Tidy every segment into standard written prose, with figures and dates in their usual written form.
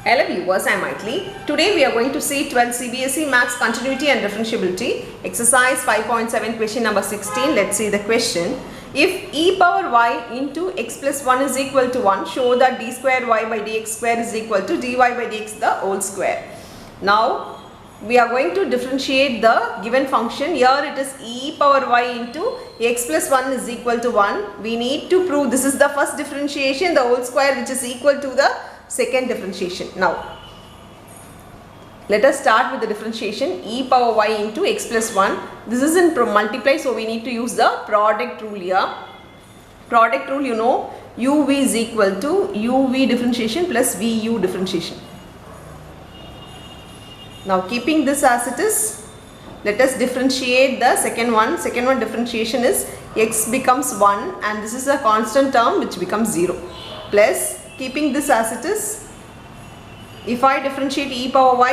Hello viewers, I am Maithili. Today we are going to see 12 CBSE Maths Continuity and Differentiability, exercise 5.7, question number 16. Let's see the question. If e power y into x plus 1 is equal to 1, show that d square y by dx square is equal to dy by dx the whole square. Now we are going to differentiate the given function. Here it is e power y into x plus 1 is equal to 1. We need to prove this is the first differentiation, the whole square, which is equal to the second differentiation. Now let us start with the differentiation. E power y into x plus 1. This is in multiply, so we need to use the product rule here. Product rule, you know, uv is equal to uv differentiation plus vu differentiation. Now keeping this as it is, let us differentiate the second one. Second one differentiation is x becomes 1 and this is a constant term which becomes 0, plus keeping this as it is, if I differentiate e power y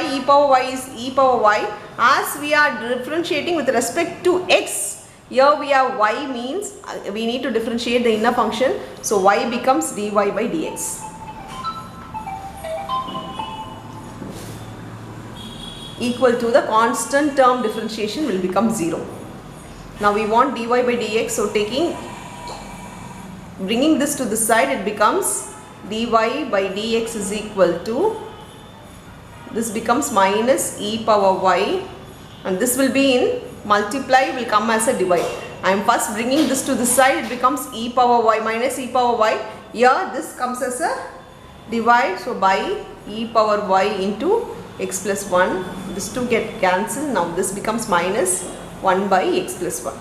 is e power y. As we are differentiating with respect to x, here we have y means we need to differentiate the inner function, so y becomes dy by dx equal to the constant term differentiation will become 0. Now we want dy by dx, so bringing this to this side, it becomes dy by dx is equal to, this becomes minus e power y, and this will be in multiply, will come as a divide. I am first bringing this to this side, it becomes e power y minus e power y. Here this comes as a divide, so by e power y into x plus 1, this 2 get cancelled. Now this becomes minus 1 by x plus 1.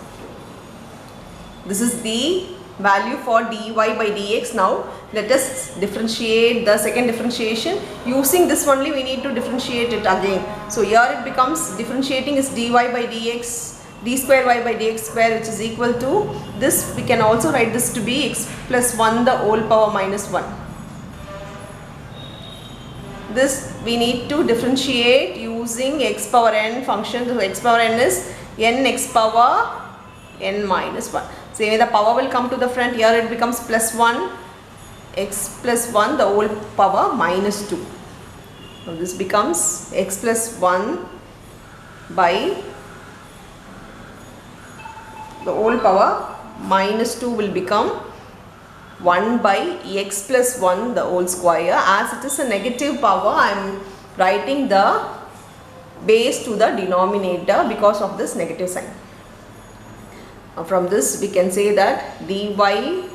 This is the value for dy by dx. Now let us differentiate the second differentiation. Using this only we need to differentiate it again. So here it becomes, differentiating is dy by dx, d square y by dx square, which is equal to this. We can also write this to be x plus 1 the whole power minus 1. This we need to differentiate using x power n function. So x power n is n x power n minus 1. Same way the power will come to the front. Here it becomes plus 1 x plus 1 the whole power minus 2. So this becomes x plus 1 by the whole power minus 2 will become 1 by x plus 1 the whole square. As it is a negative power, I am writing the base to the denominator because of this negative sign. From this we can say that dy,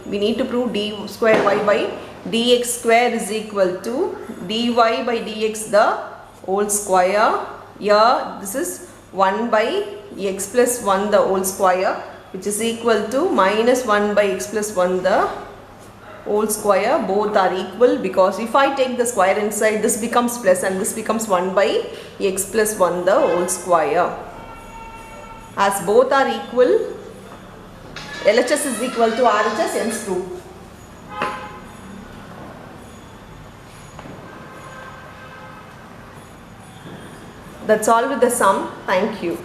we need to prove d square y by dx square is equal to dy by dx the whole square. Here this is 1 by x plus 1 the whole square, which is equal to minus 1 by x plus 1 the whole square. Both are equal, because if I take the square inside, this becomes plus and this becomes 1 by x plus 1 the whole square. As both are equal, LHS is equal to RHS, hence true. That's all with the sum. Thank you.